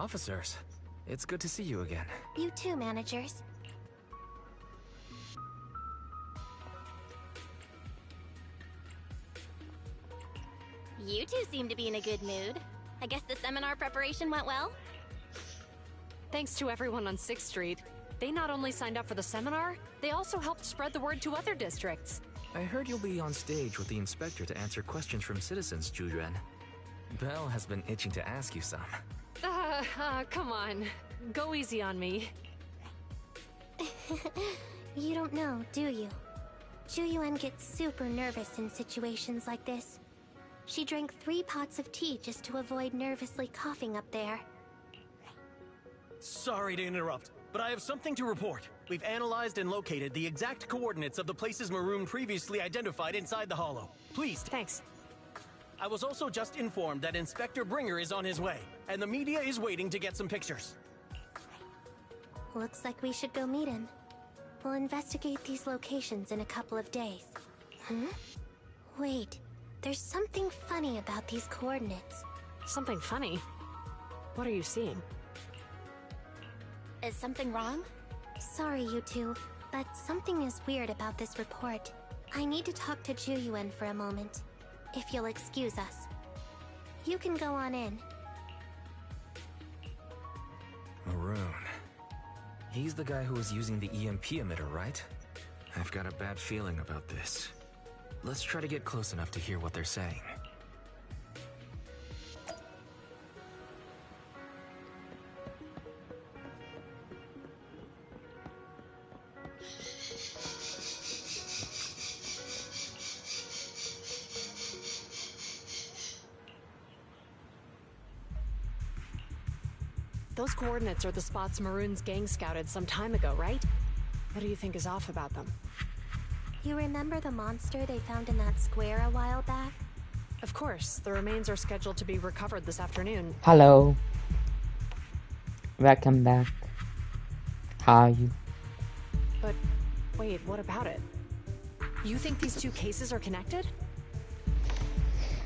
Officers, it's good to see you again. You too, managers. You two seem to be in a good mood. I guess the seminar preparation went well? Thanks to everyone on 6th Street. They not only signed up for the seminar, they also helped spread the word to other districts. I heard you'll be on stage with the inspector to answer questions from citizens, Zhuyuan. Belle has been itching to ask you some. Come on. Go easy on me. You don't know, do you? Zhuyuan gets super nervous in situations like this. She drank 3 pots of tea just to avoid nervously coughing up there. Sorry to interrupt, but I have something to report. We've analyzed and located the exact coordinates of the places Maroon previously identified inside the Hollow. Please. Thanks. I was also just informed that Inspector Bringer is on his way, and the media is waiting to get some pictures. Looks like we should go meet him. We'll investigate these locations in a couple of days. Wait, there's something funny about these coordinates. Something funny? What are you seeing? Is something wrong? Sorry, you two, but something is weird about this report. I need to talk to Zhuyuan for a moment, if you'll excuse us. You can go on in. Maroon. He's the guy who was using the EMP emitter, right? I've got a bad feeling about this. Let's try to get close enough to hear what they're saying. Those coordinates are the spots Maroon's gang scouted some time ago, right? What do you think is off about them? You remember the monster they found in that square a while back? Of course, the remains are scheduled to be recovered this afternoon. Hello. Welcome back. How are you? But wait, what about it? You think these two cases are connected?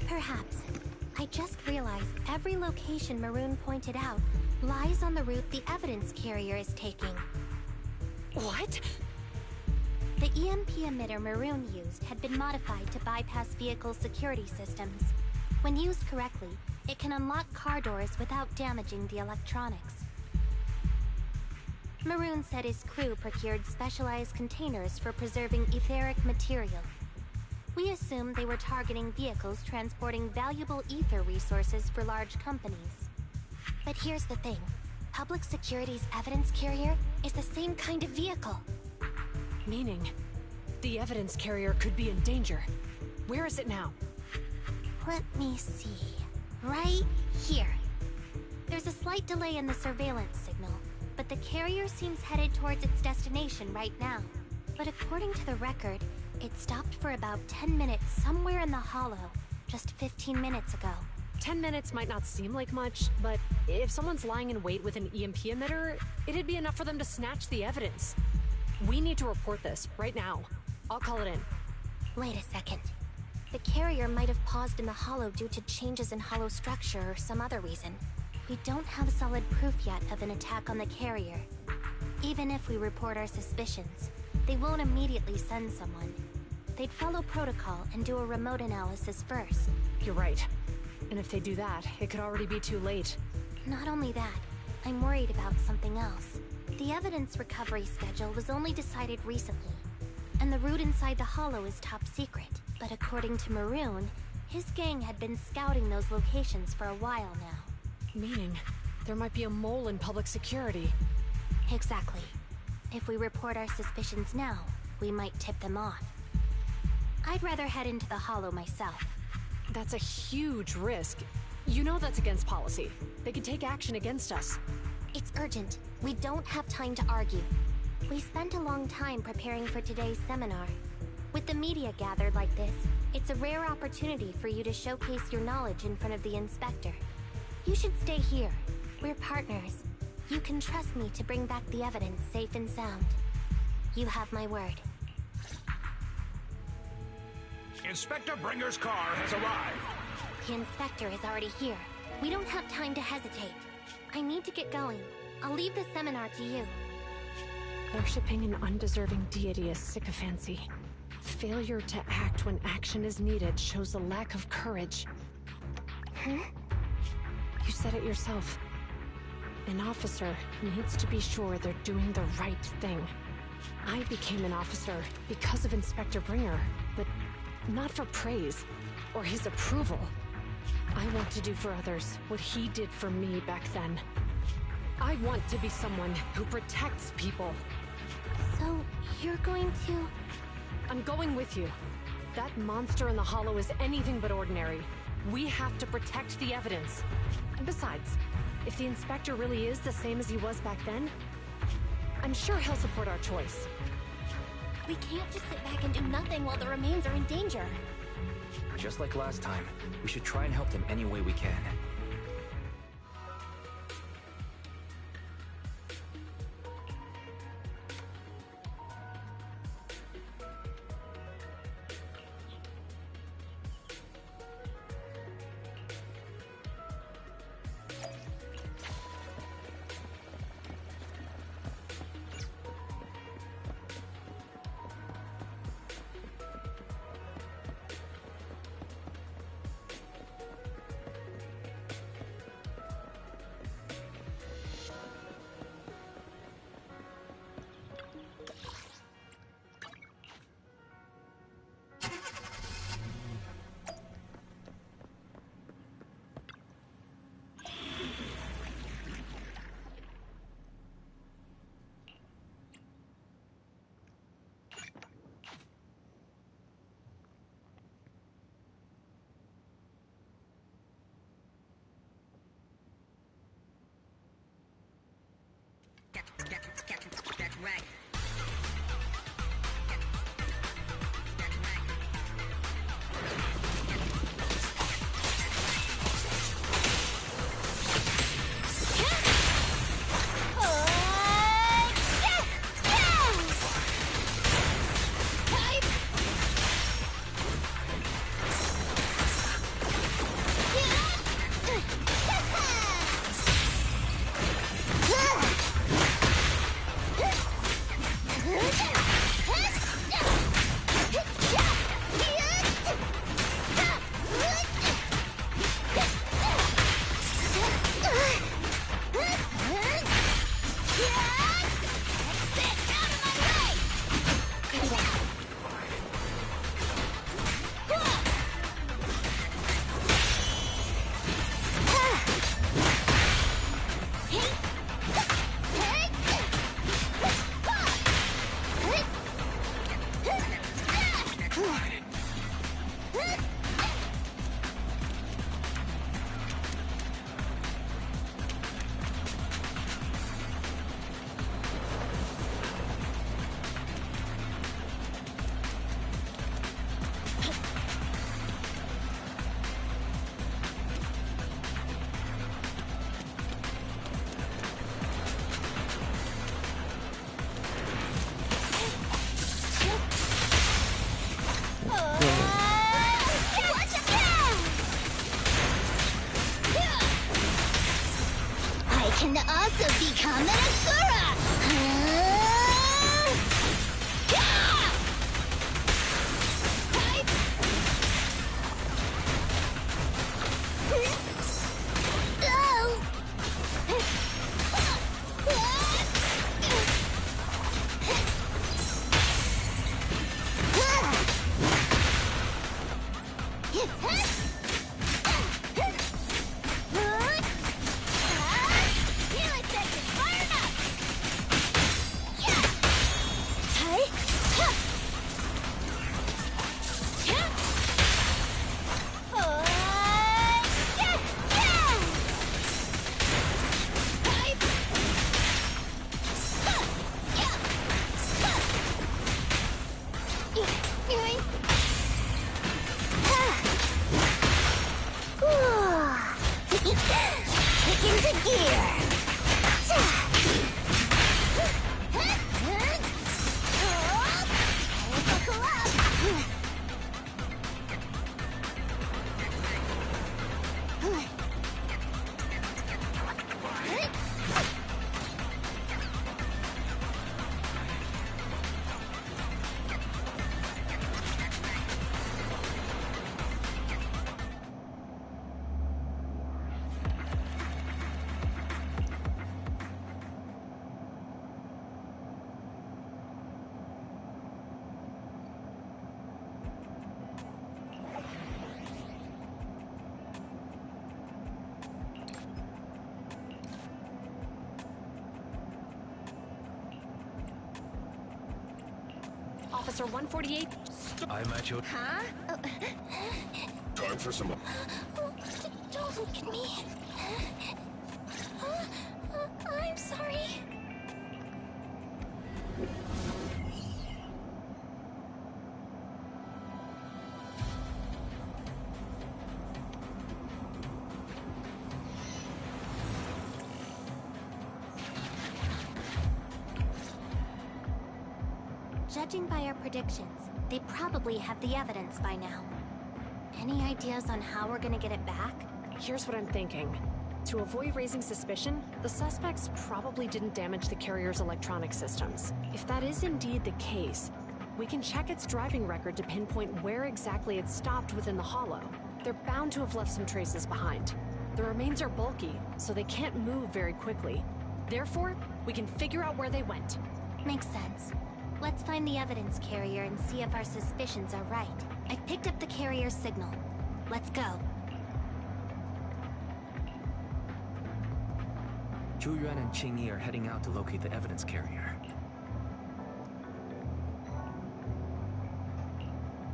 Perhaps. I just realized every location Maroon pointed out lies on the route the evidence carrier is taking. What? The EMP emitter Maroon used had been modified to bypass vehicle security systems. When used correctly, it can unlock car doors without damaging the electronics. Maroon said his crew procured specialized containers for preserving etheric material. We assumed they were targeting vehicles transporting valuable ether resources for large companies. But here's the thing. Public Security's evidence carrier is the same kind of vehicle. Meaning, the evidence carrier could be in danger. Where is it now? Let me see. Right here. There's a slight delay in the surveillance signal, but the carrier seems headed towards its destination right now. But according to the record, it stopped for about 10 minutes somewhere in the Hollow, just 15 minutes ago. 10 minutes might not seem like much, but if someone's lying in wait with an EMP emitter, it'd be enough for them to snatch the evidence. We need to report this, right now. I'll call it in. Wait a second. The carrier might have paused in the Hollow due to changes in Hollow structure or some other reason. We don't have solid proof yet of an attack on the carrier. Even if we report our suspicions, they won't immediately send someone. They'd follow protocol and do a remote analysis first. You're right. And if they do that, it could already be too late. Not only that, I'm worried about something else. The evidence recovery schedule was only decided recently, and the route inside the Hollow is top secret. But according to Maroon, his gang had been scouting those locations for a while now. Meaning, there might be a mole in public security. Exactly. If we report our suspicions now, we might tip them off. I'd rather head into the Hollow myself. That's a huge risk. You know that's against policy. They could take action against us. It's urgent. We don't have time to argue. We spent a long time preparing for today's seminar. With the media gathered like this, it's a rare opportunity for you to showcase your knowledge in front of the inspector. You should stay here. We're partners. You can trust me to bring back the evidence safe and sound. You have my word. Inspector Bringer's car has arrived. The inspector is already here. We don't have time to hesitate. I need to get going. I'll leave the seminar to you. Worshipping an undeserving deity is sycophancy. Failure to act when action is needed shows a lack of courage. Huh? You said it yourself. An officer needs to be sure they're doing the right thing. I became an officer because of Inspector Bringer, but not for praise or his approval. I want to do for others what he did for me back then. I want to be someone who protects people. So, you're going to... I'm going with you. That monster in the hollow is anything but ordinary. We have to protect the evidence. And besides, if the inspector really is the same as he was back then, I'm sure he'll support our choice. We can't just sit back and do nothing while the remains are in danger. Just like last time, we should try and help them any way we can. That's right. Can also become an Asura! Officer 148. I'm at your... Huh? Time for some... Don't look at me. I'm sorry. Judging by our predictions, they probably have the evidence by now. Any ideas on how we're gonna get it back? Here's what I'm thinking. To avoid raising suspicion, the suspects probably didn't damage the carrier's electronic systems. If that is indeed the case, we can check its driving record to pinpoint where exactly it stopped within the hollow. They're bound to have left some traces behind. The remains are bulky, so they can't move very quickly. Therefore, we can figure out where they went. Makes sense. Let's find the evidence carrier and see if our suspicions are right. I've picked up the carrier's signal. Let's go. Zhu Yuan and Qing Yi are heading out to locate the evidence carrier.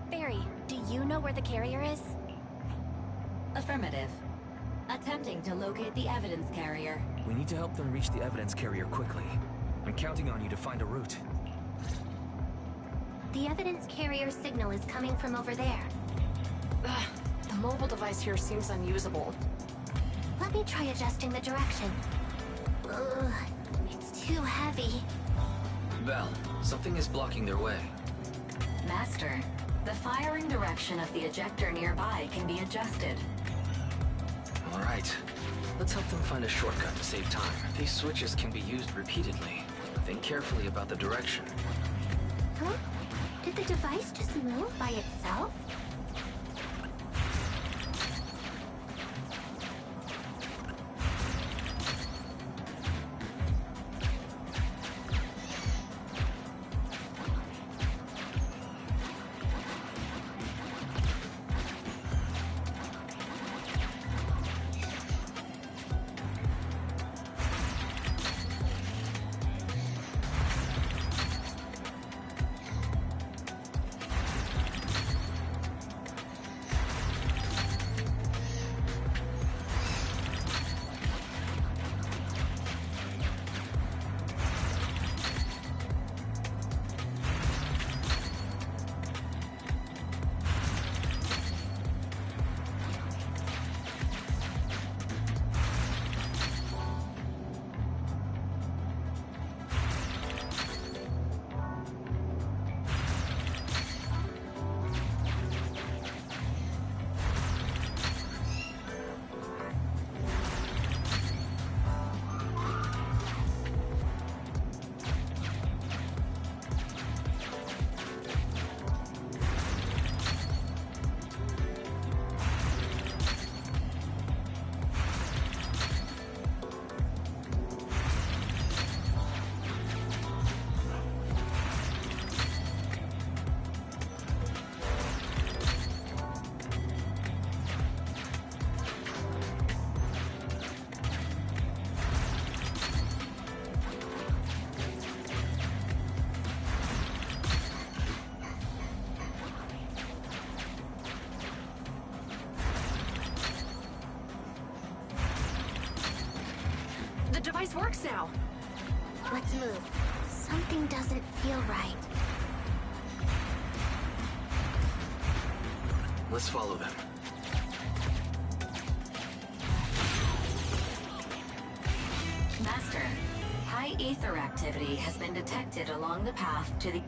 Barry, do you know where the carrier is? Affirmative. Attempting to locate the evidence carrier. We need to help them reach the evidence carrier quickly. I'm counting on you to find a route. The evidence carrier signal is coming from over there. Ugh, the mobile device here seems unusable. Let me try adjusting the direction. Ugh, it's too heavy. Belle, something is blocking their way. Master, the firing direction of the ejector nearby can be adjusted. All right. Let's help them find a shortcut to save time. These switches can be used repeatedly. Think carefully about the direction. Huh? Did the device just move by itself? The device works now. Let's move. Something doesn't feel right. Let's follow them. Master, high ether activity has been detected along the path to the...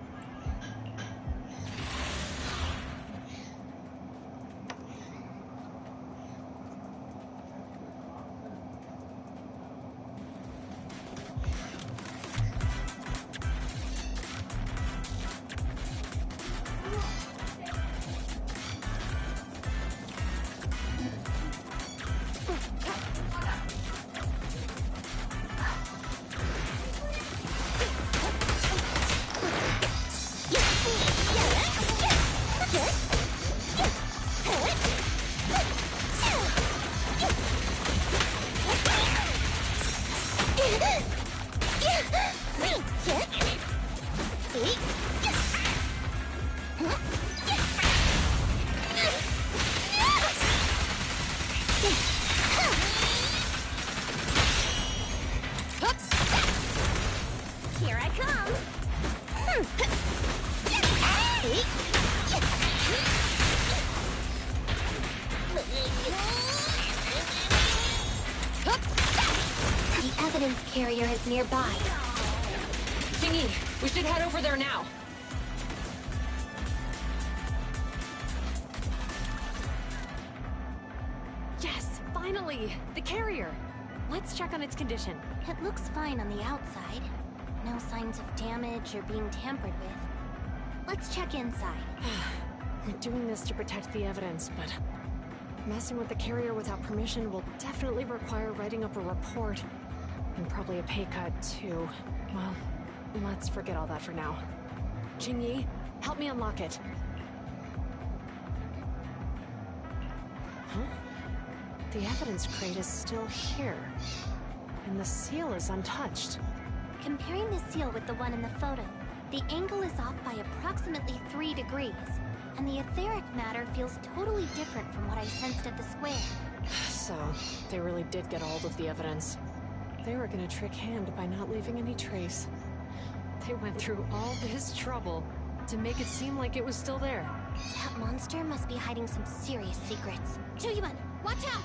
carrier is nearby. Jingy, we should head over there now. Yes, finally! The carrier! Let's check on its condition. It looks fine on the outside. No signs of damage or being tampered with. Let's check inside. We're doing this to protect the evidence, but messing with the carrier without permission will definitely require writing up a report. And probably a pay cut, too. Well, let's forget all that for now. Jingy, help me unlock it. Huh? The evidence crate is still here. And the seal is untouched. Comparing the seal with the one in the photo, the angle is off by approximately 3 degrees. And the etheric matter feels totally different from what I sensed at the square. So, they really did get hold of the evidence. They were gonna trick Hand by not leaving any trace. They went through all this trouble to make it seem like it was still there. That monster must be hiding some serious secrets. Chuyuan, watch out!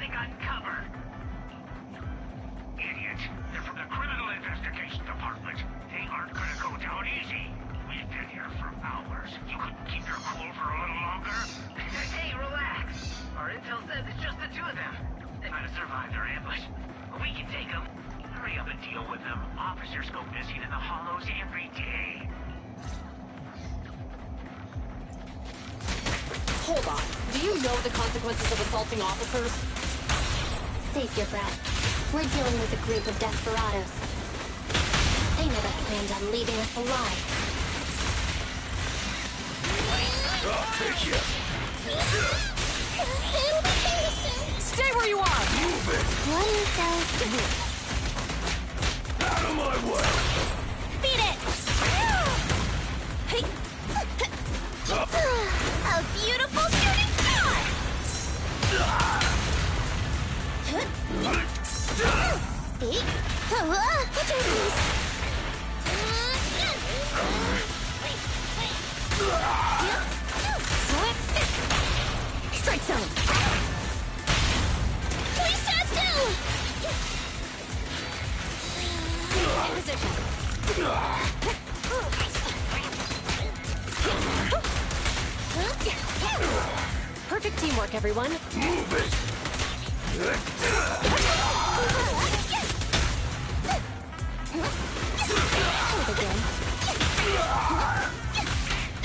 They got cover. Idiot. They're from the Criminal Investigation Department. They aren't gonna go down easy. We've been here for hours. You couldn't keep your cool for a little longer? Hey, relax. Our intel says it's just the two of them. They might have survived our ambush. We can take them. Hurry up and deal with them. Officers go missing in the hollows every day. Hold on. Do you know the consequences of assaulting officers? Save your breath. We're dealing with a group of desperados. They never planned on leaving us alive. I'll take you. Stay where you are! Move it. What is that? Out of my way. Beat it! A beautiful shooting star! Eek! Watch your knees! Strike zone! Please stand still! In position. Perfect teamwork, everyone. Move it.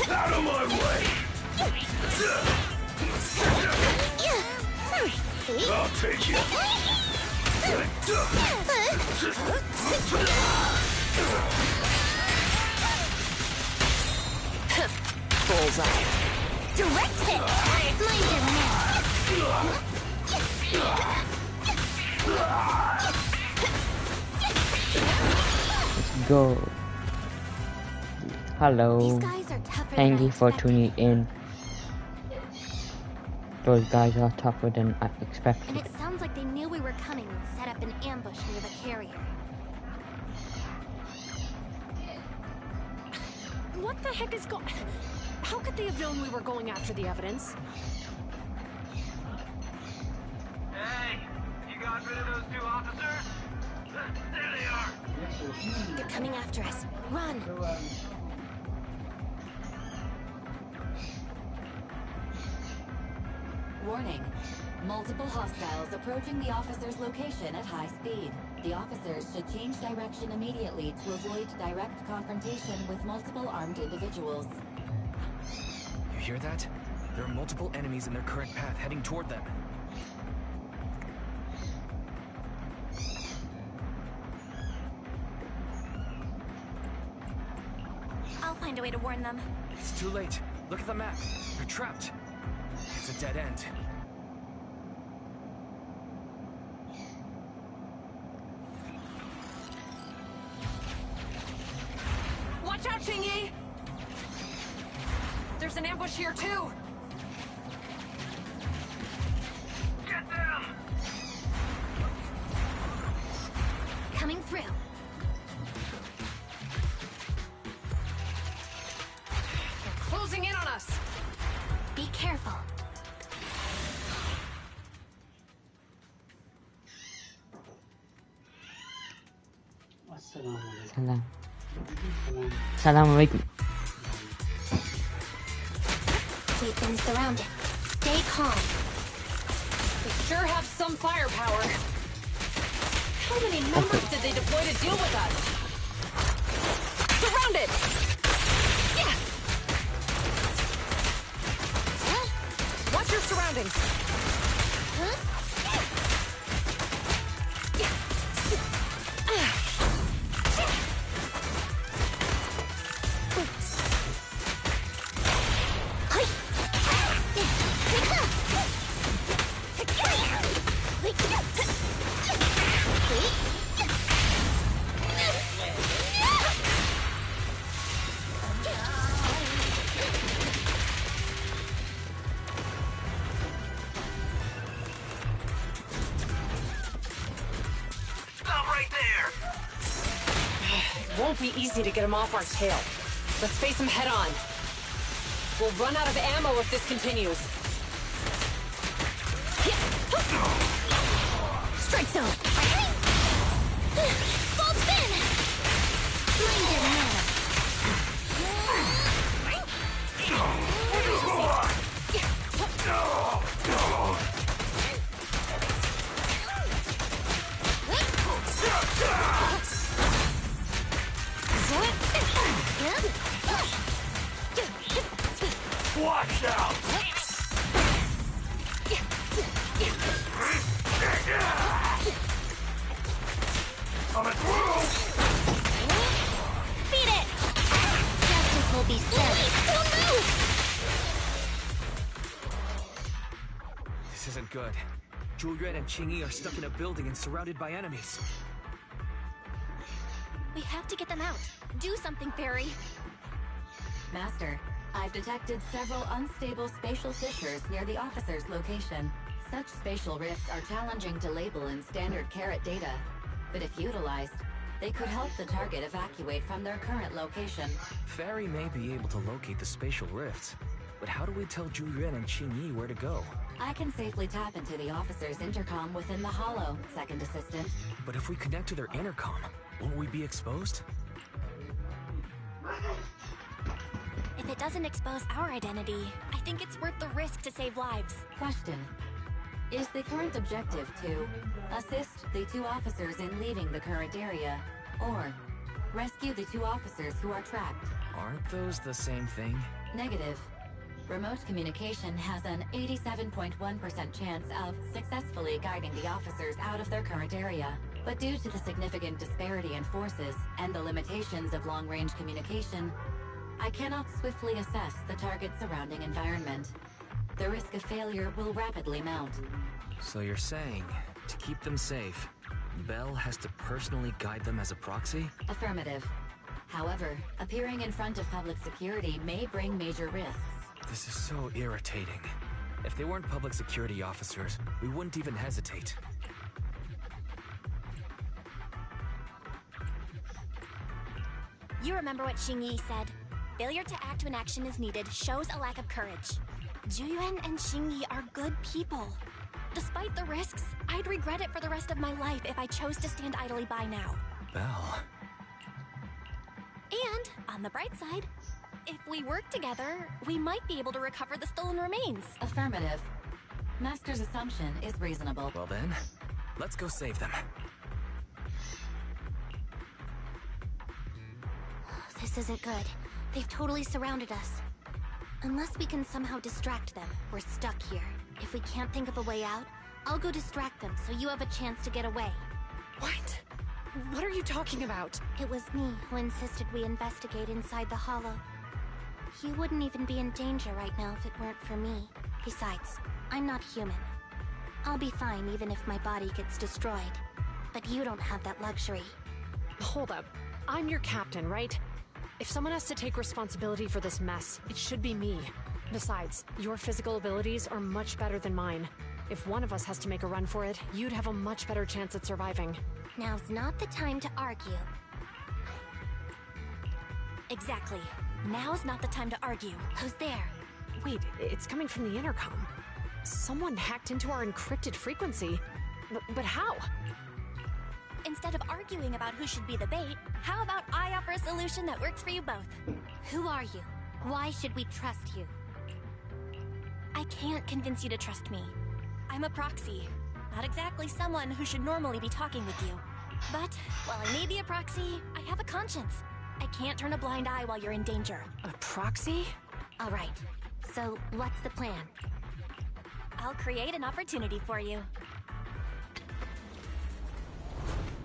Out of my way. I'll take you. Bullseye. Direct hit! Mind your man! Let's go. Hello. These guys are tougher Thank than you I for expected. tuning in. Those guys are tougher than I And expected. it sounds like they knew we were coming and set up an ambush near the carrier. What the heck is going... How could they have known we were going after the evidence? Hey, you got rid of those two officers? There they are. They're coming after us. Run! Warning. Multiple hostiles approaching the officer's location at high speed. The officers should change direction immediately to avoid direct confrontation with multiple armed individuals. You hear that? There are multiple enemies in their current path heading toward them. I'll find a way to warn them. It's too late. Look at the map. They're trapped. It's a dead end. Watch out, Chingy! There's an ambush here, too! Get them! Coming through. They're closing in on us! Be careful. Salam. Assalamualaikum. We've been surrounded. Stay calm. They sure have some firepower. How many members did they deploy to deal with us? Surrounded! Yeah! Watch your surroundings. Won't be easy to get him off our tail. Let's face him head on. We'll run out of ammo if this continues. Strike zone. Full spin. Blinded man. Watch out! Coming through! Beat it. Justice will be served. Don't move. This isn't good. Zhu Yuan and Qingyi are stuck in a building and surrounded by enemies. We have to get them out. Do something, Barry. Master, I've detected several unstable spatial fissures near the officer's location. Such spatial rifts are challenging to label in standard carrot data, but if utilized, they could help the target evacuate from their current location. Fairy may be able to locate the spatial rifts, but how do we tell Zhu Yuan and Qingyi where to go? I can safely tap into the officer's intercom within the hollow, Second Assistant. But if we connect to their intercom, won't we be exposed? If it doesn't expose our identity, I think it's worth the risk to save lives. Question. Is the current objective to assist the two officers in leaving the current area, or rescue the two officers who are trapped? Aren't those the same thing? Negative. Remote communication has an 87.1% chance of successfully guiding the officers out of their current area. But due to the significant disparity in forces and the limitations of long-range communication, I cannot swiftly assess the target's surrounding environment. The risk of failure will rapidly mount. So you're saying, to keep them safe, Bell has to personally guide them as a proxy? Affirmative. However, appearing in front of public security may bring major risks. This is so irritating. If they weren't public security officers, we wouldn't even hesitate. You remember what Qingyi said? Failure to act when action is needed shows a lack of courage. Zhu Yuan and Qingyi are good people. Despite the risks, I'd regret it for the rest of my life if I chose to stand idly by now. Bell. And, on the bright side, if we work together, we might be able to recover the stolen remains. Affirmative. Master's assumption is reasonable. Well then, let's go save them. This isn't good. They've totally surrounded us. Unless we can somehow distract them, we're stuck here. If we can't think of a way out, I'll go distract them so you have a chance to get away. What? What are you talking about? It was me who insisted we investigate inside the hollow. You wouldn't even be in danger right now if it weren't for me. Besides, I'm not human. I'll be fine even if my body gets destroyed. But you don't have that luxury. Hold up. I'm your captain, right? If someone has to take responsibility for this mess, it should be me. Besides, your physical abilities are much better than mine. If one of us has to make a run for it, you'd have a much better chance at surviving. Now's not the time to argue. Exactly. Now's not the time to argue. Who's there? Wait, it's coming from the intercom. Someone hacked into our encrypted frequency. But how? instead of arguing about who should be the bait, how about I offer a solution that works for you both? Who are you? Why should we trust you? I can't convince you to trust me. I'm a proxy. Not exactly someone who should normally be talking with you. But, while I may be a proxy, I have a conscience. I can't turn a blind eye while you're in danger. A proxy? All right. So, what's the plan? I'll create an opportunity for you.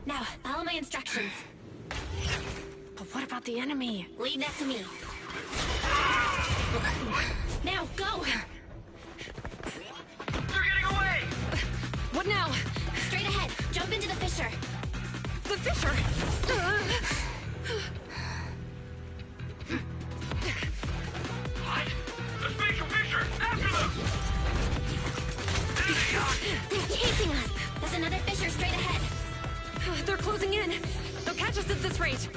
Now, follow my instructions. But what about the enemy? Leave that to me. Now, go! They're getting away! What now? Straight ahead. Jump into the fissure. The fissure! What? The spatial fissure! After them! They're chasing us! There's another fissure straight ahead. They're closing in. They'll catch us at this rate.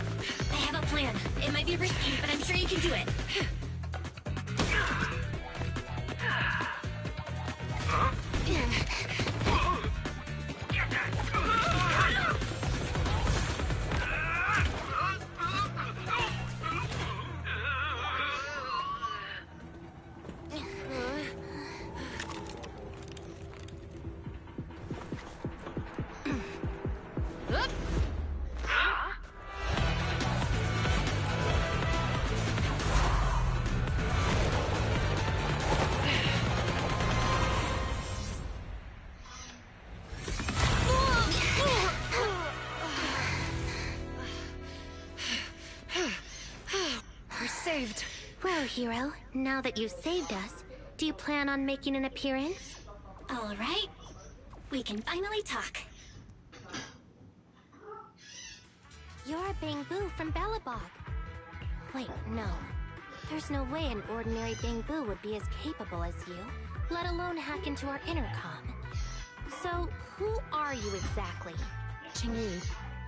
I have a plan. It might be risky, but I'm sure you can do it. Saved. Well, hero, now that you've saved us, do you plan on making an appearance? All right. We can finally talk. You're Bangbu from Belobog. Wait, no. There's no way an ordinary Bangbu would be as capable as you, let alone hack into our intercom. So, who are you exactly? Qingyi,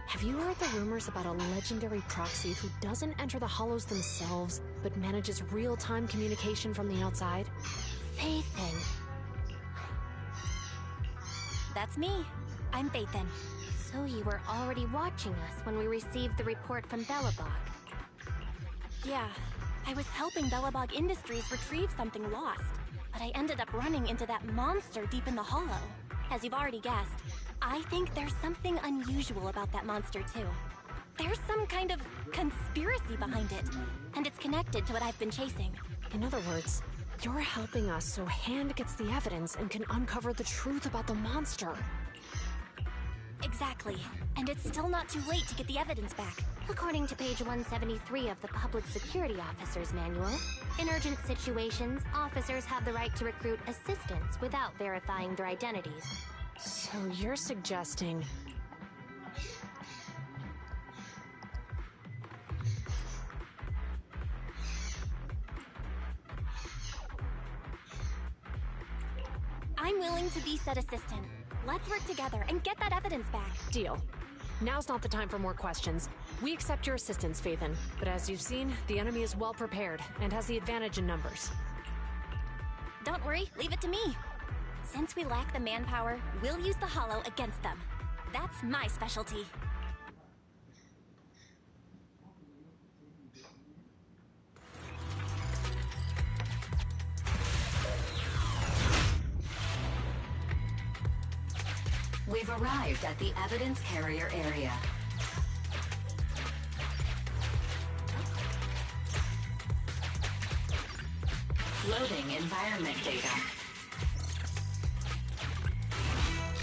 have you heard the rumors about a legendary proxy who doesn't enter the hollows themselves, but manages real-time communication from the outside? Faithin. That's me. I'm Faithin. So you were already watching us when we received the report from Belobog. Yeah, I was helping Belobog Industries retrieve something lost, but I ended up running into that monster deep in the hollow. As you've already guessed, I think there's something unusual about that monster too. There's some kind of conspiracy behind it, and it's connected to what I've been chasing. In other words, you're helping us so Hand gets the evidence and can uncover the truth about the monster. Exactly. And it's still not too late to get the evidence back. According to page 173 of the Public Security Officer's Manual, in urgent situations, officers have the right to recruit assistants without verifying their identities. So you're suggesting... I'm willing to be said assistant. Let's work together and get that evidence back. Deal. Now's not the time for more questions. We accept your assistance, Faithin, but as you've seen, the enemy is well prepared and has the advantage in numbers. Don't worry, leave it to me. Since we lack the manpower, we'll use the hollow against them. That's my specialty. We've arrived at the evidence carrier area. Loading environment data.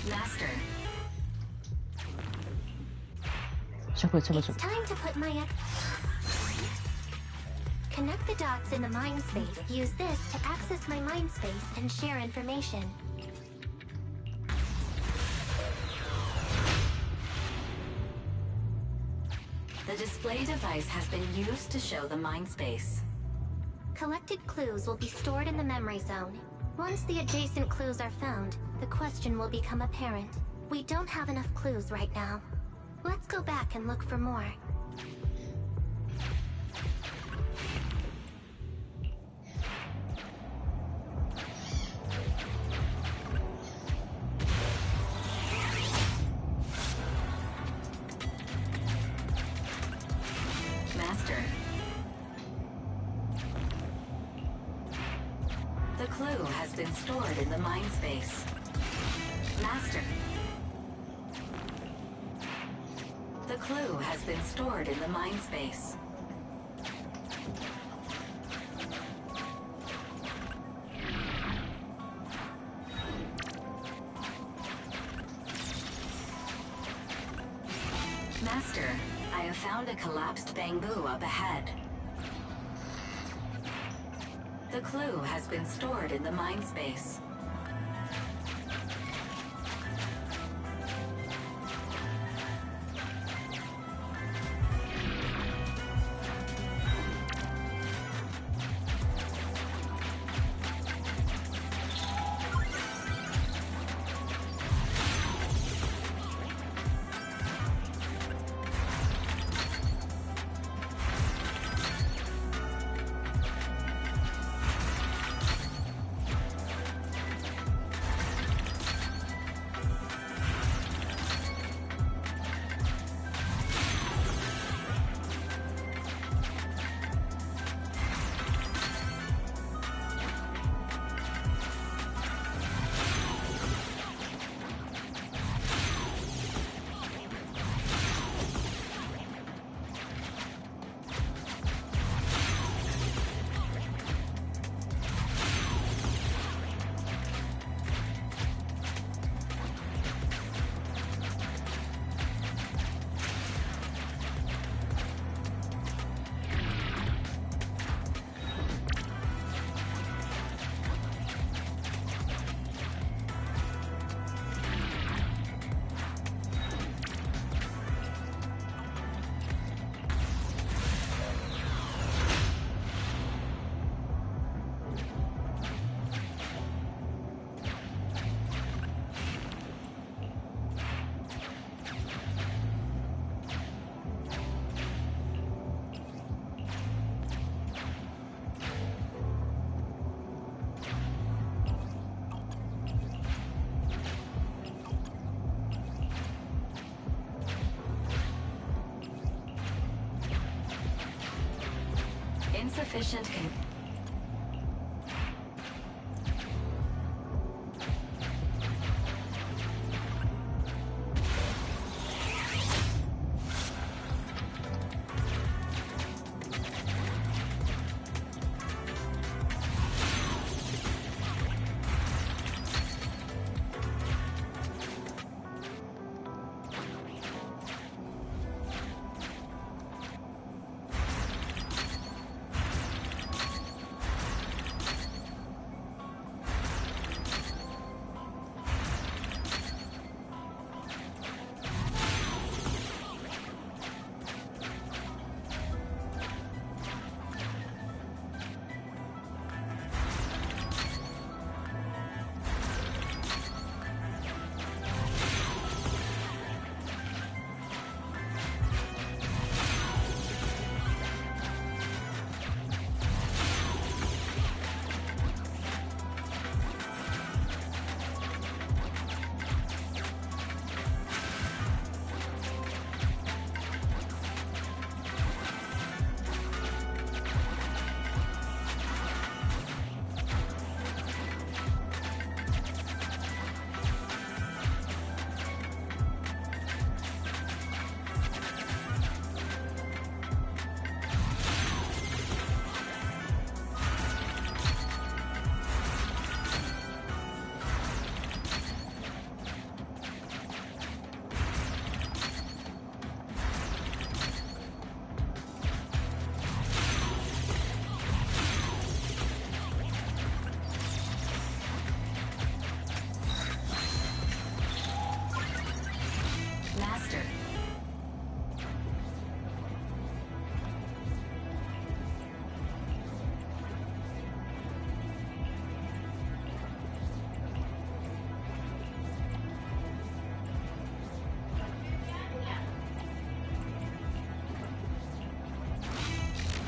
Master. It's time to put my... Connect the dots in the mind space. Use this to access my mind space and share information. The display device has been used to show the mind space. Collected clues will be stored in the memory zone. Once the adjacent clues are found, the question will become apparent. We don't have enough clues right now. Let's go back and look for more. Master. The clue has been stored in the mind space. Master. The clue has been stored in the mind space. Master, I have found a collapsed bamboo up ahead. The clue has been stored in the mind space. Insufficient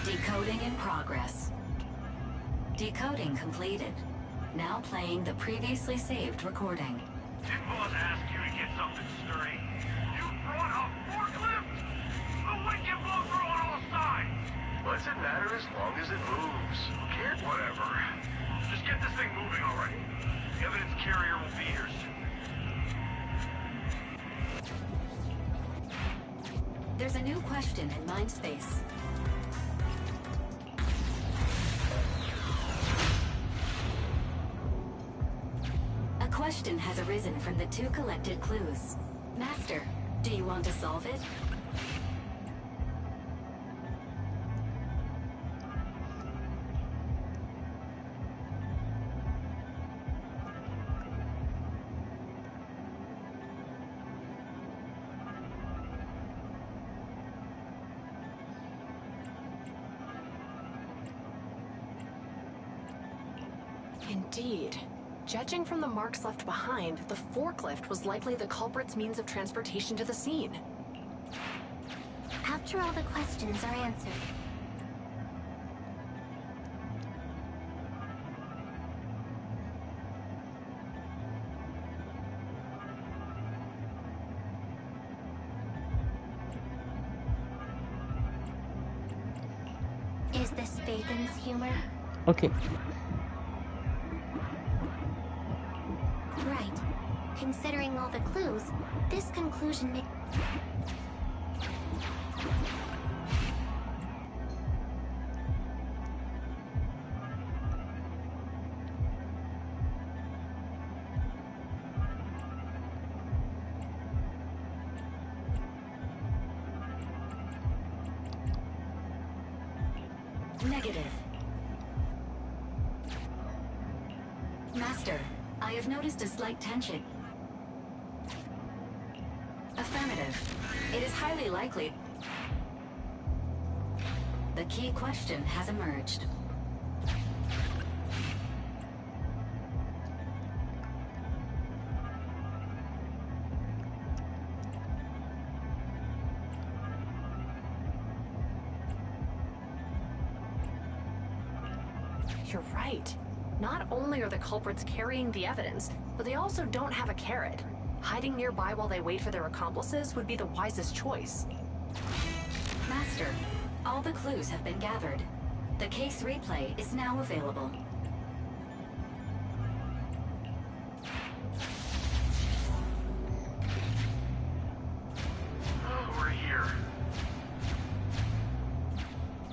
Decoding in progress. Decoding completed. Now playing the previously saved recording. Did boss ask you to get something sturdy? You brought a forklift? The wind can blow through on all sides! doesn't matter as long as it moves. Who cares? Whatever. Just get this thing moving already. The evidence carrier will be here soon. There's a new question in Mindspace. A question has arisen from the 2 collected clues. Master, do you want to solve it? Indeed. Judging from the marks left behind, the forklift was likely the culprit's means of transportation to the scene. After all the questions are answered, is this Phaethon's humor? Okay. Right. Considering all the clues, this conclusion may... Negative. Master, I have noticed a slight tension. Affirmative. It is highly likely. The key question has emerged. You're right. Not only are the culprits carrying the evidence, but they also don't have a carrot. Hiding nearby while they wait for their accomplices would be the wisest choice. Master, all the clues have been gathered. The case replay is now available. Oh, we're here.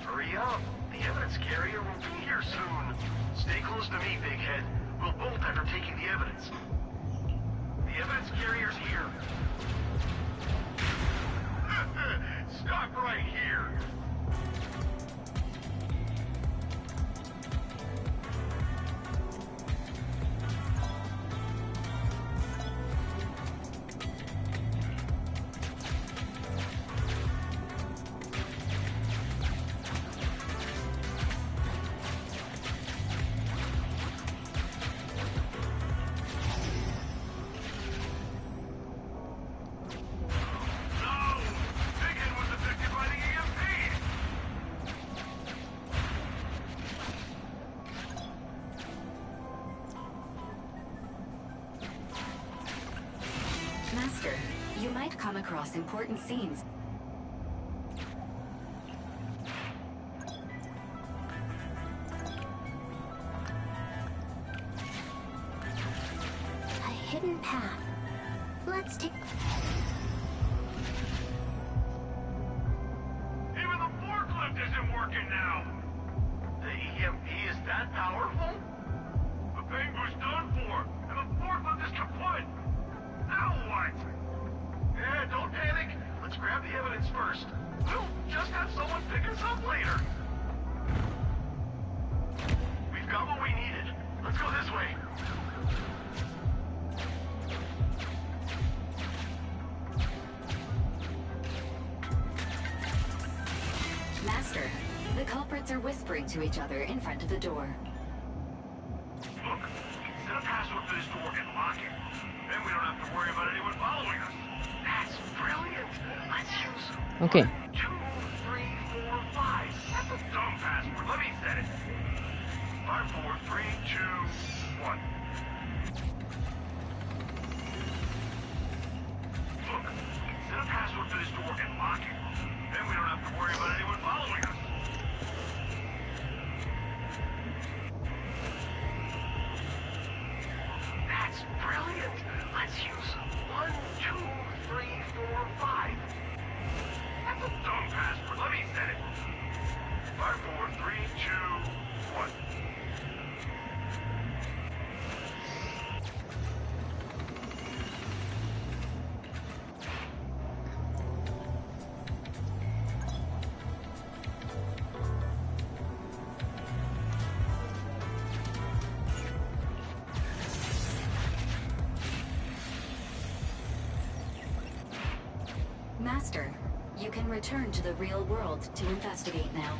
Hurry up. The evidence carrier will be here soon. Stay close to me, big head. We'll bolt after taking the evidence. The evidence carrier's here. Stop right here. Master, you might come across important scenes. A hidden path. Let's take... Even the forklift isn't working now. The EMP is that powerful? The Penguin's done for, and the forklift is kaput. Now what? Yeah, don't panic. Let's grab the evidence first. We'll just have someone pick us up later. We've got what we needed. Let's go this way. Master, the culprits are whispering to each other in front of the door. Look, set a password for this door and lock it. Then we don't have to worry about anyone following us. That's brilliant. Let's use Okay. 1, 2, 3, 4, 5. That's a dumb password. Let me set it. 5, 4, 3, 2, 1. Look, set a password for this door and lock it. Then we don't have to worry about anyone following us. Master, you can return to the real world to investigate now.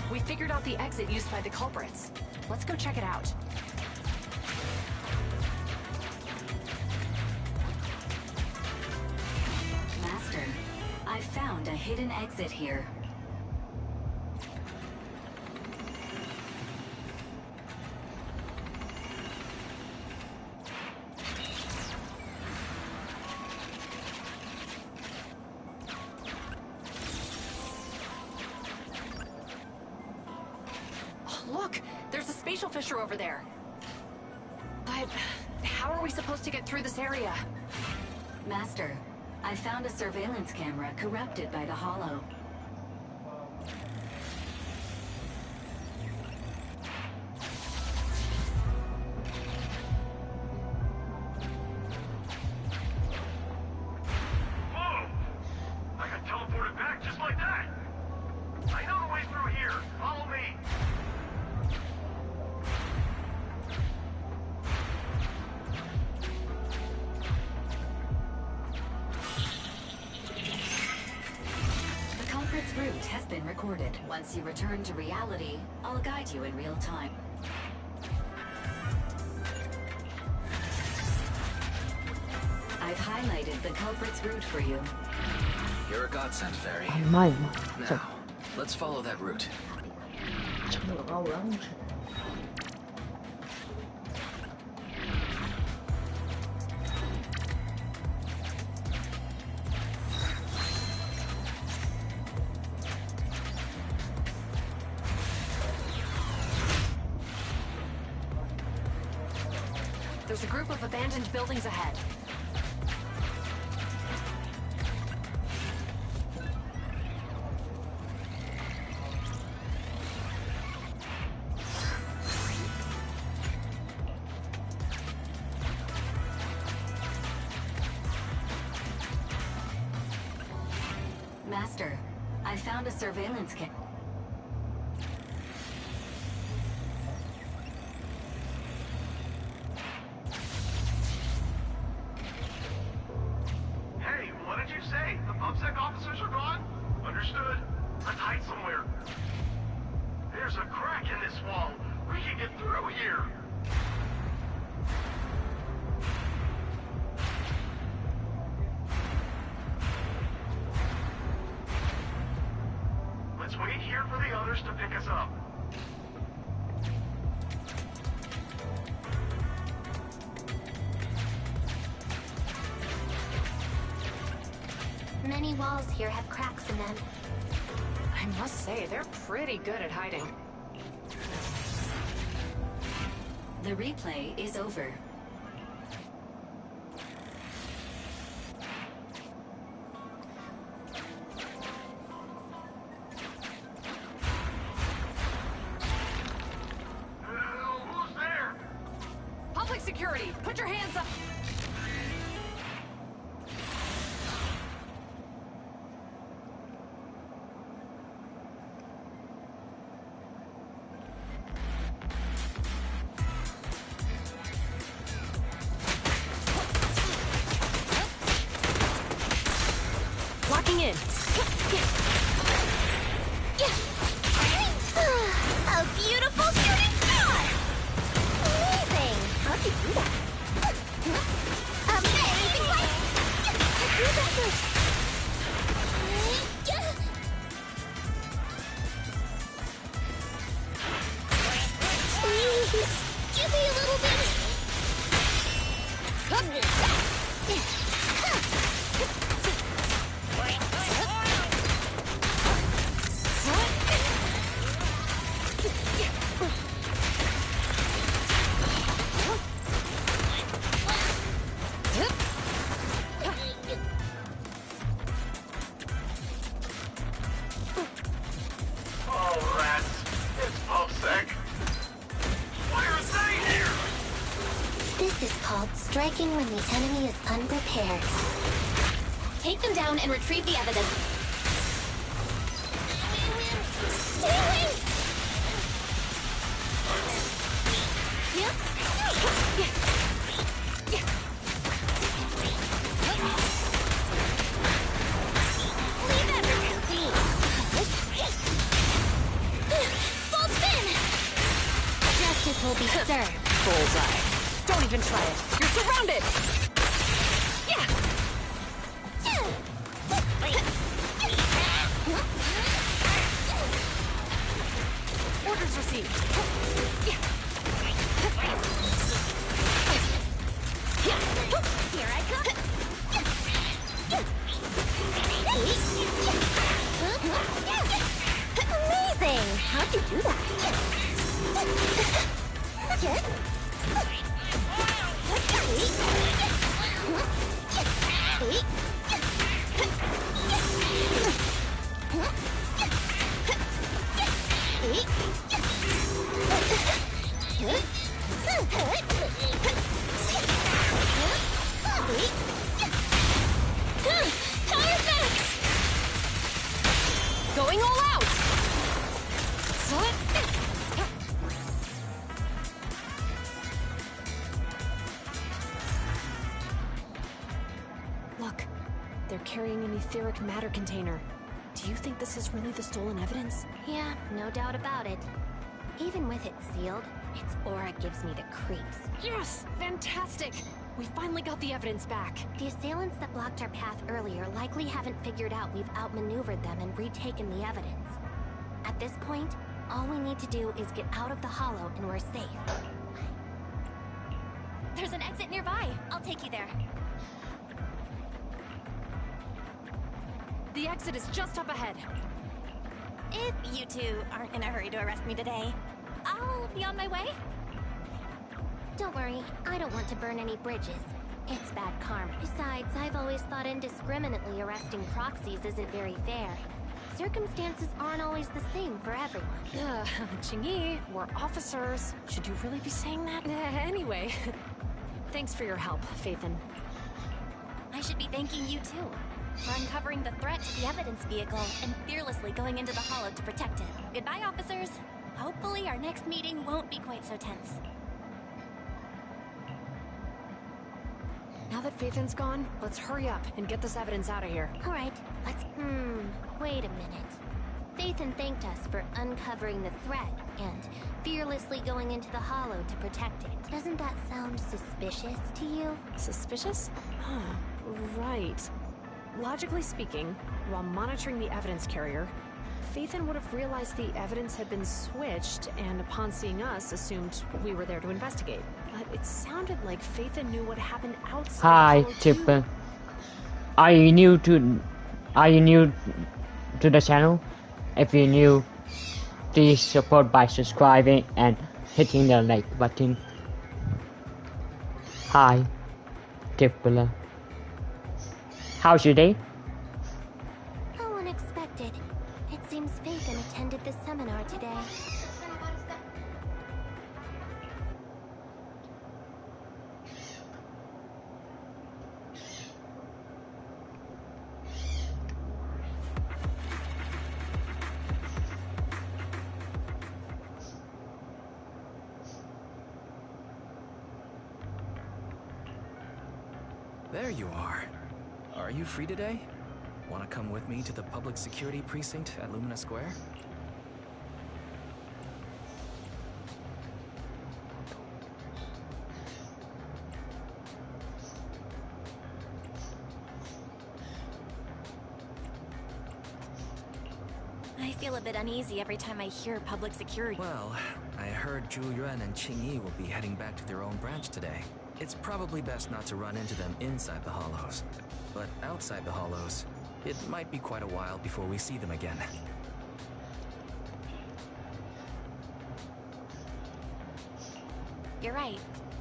We figured out the exit used by the culprits. Let's go check it out. Master, I found a hidden exit here. Look, there's a spatial fissure over there. But how are we supposed to get through this area? Master, I found a surveillance camera corrupted by the Hollow. Whoa! I got teleported back just like that! I know the way through here. Follow me. The culprit's route has been recorded. Once you return to reality, I'll guide you in real time. I've highlighted the culprit's route for you. You're a godsend, Fairy. Mày Now, let's follow that route. chắc được lâu lắm. There's a group of abandoned buildings ahead. Master, I found a surveillance kit. Hey, what did you say? The PubSec officers are gone? Understood. Let's hide somewhere. There's a crack in this wall. We can get through here. Let's wait here for the others to pick us up. Many walls here have cracks in them. I must say, they're pretty good at hiding. The replay is over. Who's there? Public security, put your hands up! Locking in. A beautiful shooting star! Amazing! How'd you do that? Amazing! Do that first. Please, give me a little bit. Oh, rats. It's PubSec. Why are they here? This is called striking when the enemy is unprepared. Take them down and retrieve the evidence. Stay away! Yep. Bullseye. Don't even try it. You're surrounded! Yeah! Orders received. Yeah. Here I come. Amazing! How'd you do that? Going all out! Look, they're carrying an etheric matter container. Do you think this is really the stolen evidence? Yeah, no doubt about it. Even with it sealed, its aura gives me the creeps. Yes! Fantastic! We finally got the evidence back. The assailants that blocked our path earlier likely haven't figured out we've outmaneuvered them and retaken the evidence. At this point, all we need to do is get out of the hollow and we're safe. There's an exit nearby. I'll take you there. The exit is just up ahead. If you two aren't in a hurry to arrest me today, I'll be on my way. Don't worry, I don't want to burn any bridges. It's bad karma. Besides, I've always thought indiscriminately arresting proxies isn't very fair. Circumstances aren't always the same for everyone. Qingyi, we're officers. Should you really be saying that? Anyway, thanks for your help, Faithin. I should be thanking you too, for uncovering the threat to the evidence vehicle and fearlessly going into the hollow to protect it. Goodbye, officers. Hopefully our next meeting won't be quite so tense. Now that Faithin's gone, let's hurry up and get this evidence out of here. All right, let's... wait a minute. Faithin thanked us for uncovering the threat and fearlessly going into the hollow to protect it. Doesn't that sound suspicious to you? Suspicious? Huh, right. Logically speaking, while monitoring the evidence carrier, Faithin would have realized the evidence had been switched and upon seeing us assumed we were there to investigate. But it sounded like Faithin knew what happened outside Hi, the hollow Chipper. too. Are you new to the channel? If you're new, please support by subscribing and hitting the like button. Hi, Chipper. How's your day? How unexpected. It seems Faithin attended the seminar today. There you are. Are you free today? Want to come with me to the public security precinct at Lumina Square? I feel a bit uneasy every time I hear public security. Well, I heard Zhu Yuan and Qingyi will be heading back to their own branch today. It's probably best not to run into them inside the hollows. But outside the hollows, it might be quite a while before we see them again. You're right.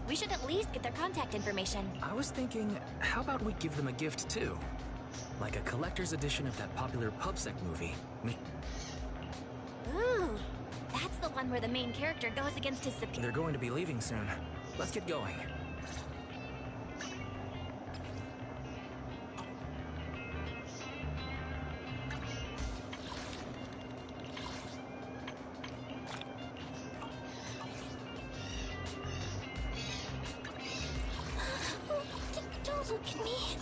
We should at least get their contact information. I was thinking, how about we give them a gift too? Like a collector's edition of that popular PubSec movie. Ooh, that's the one where the main character goes against his superior. They're going to be leaving soon. Let's get going. Don't look at me.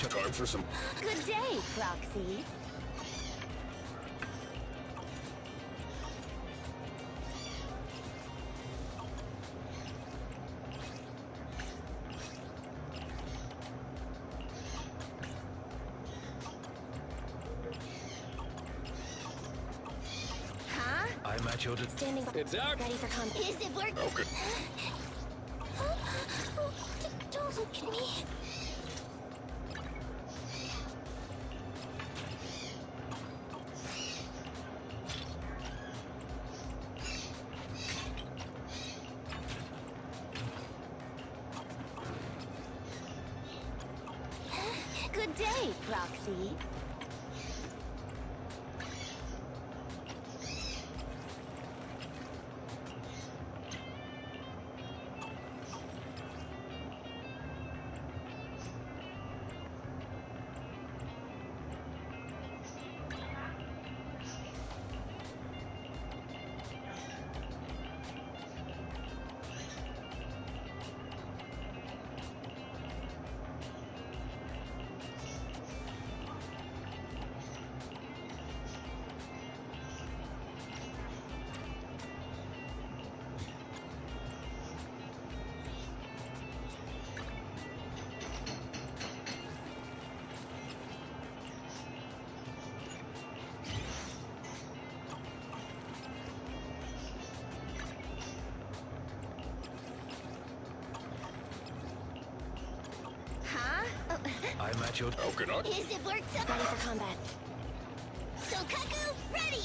show. Time for some. Good day, Proxy. Huh? I'm at your. Standing by. It's out. Ready for combat. Is it working? Okay. Don't look at me. Good day, Proxy. Huh? Oh. I'm at your. How can I? Is it worked up? Ready for combat. So Kaku, ready!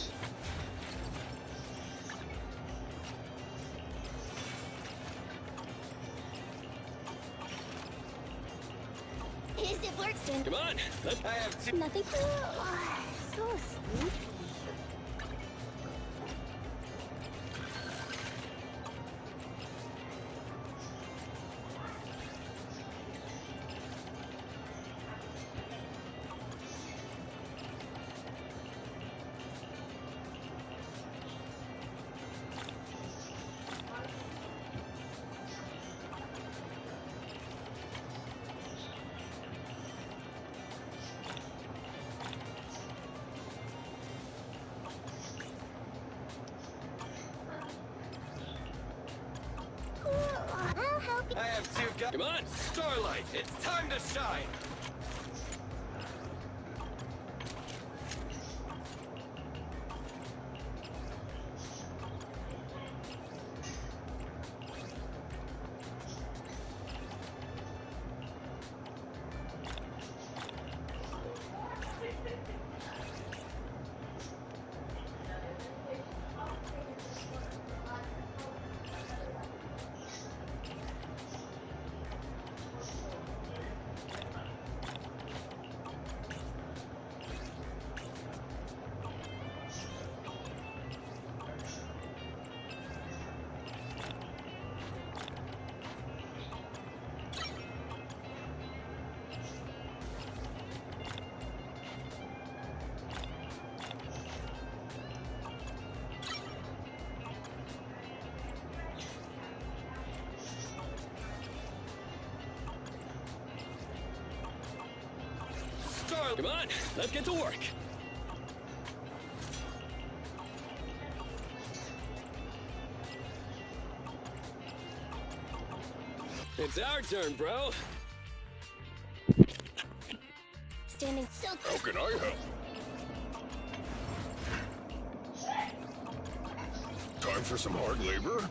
Is it worked? Come on. I have two. Nothing. So sleepy. I'll help you. I have two guys. Come on, Starlight. It's time to shine. Come on, let's get to work. It's our turn, bro. Standing. So How can I help? Time for some hard labor?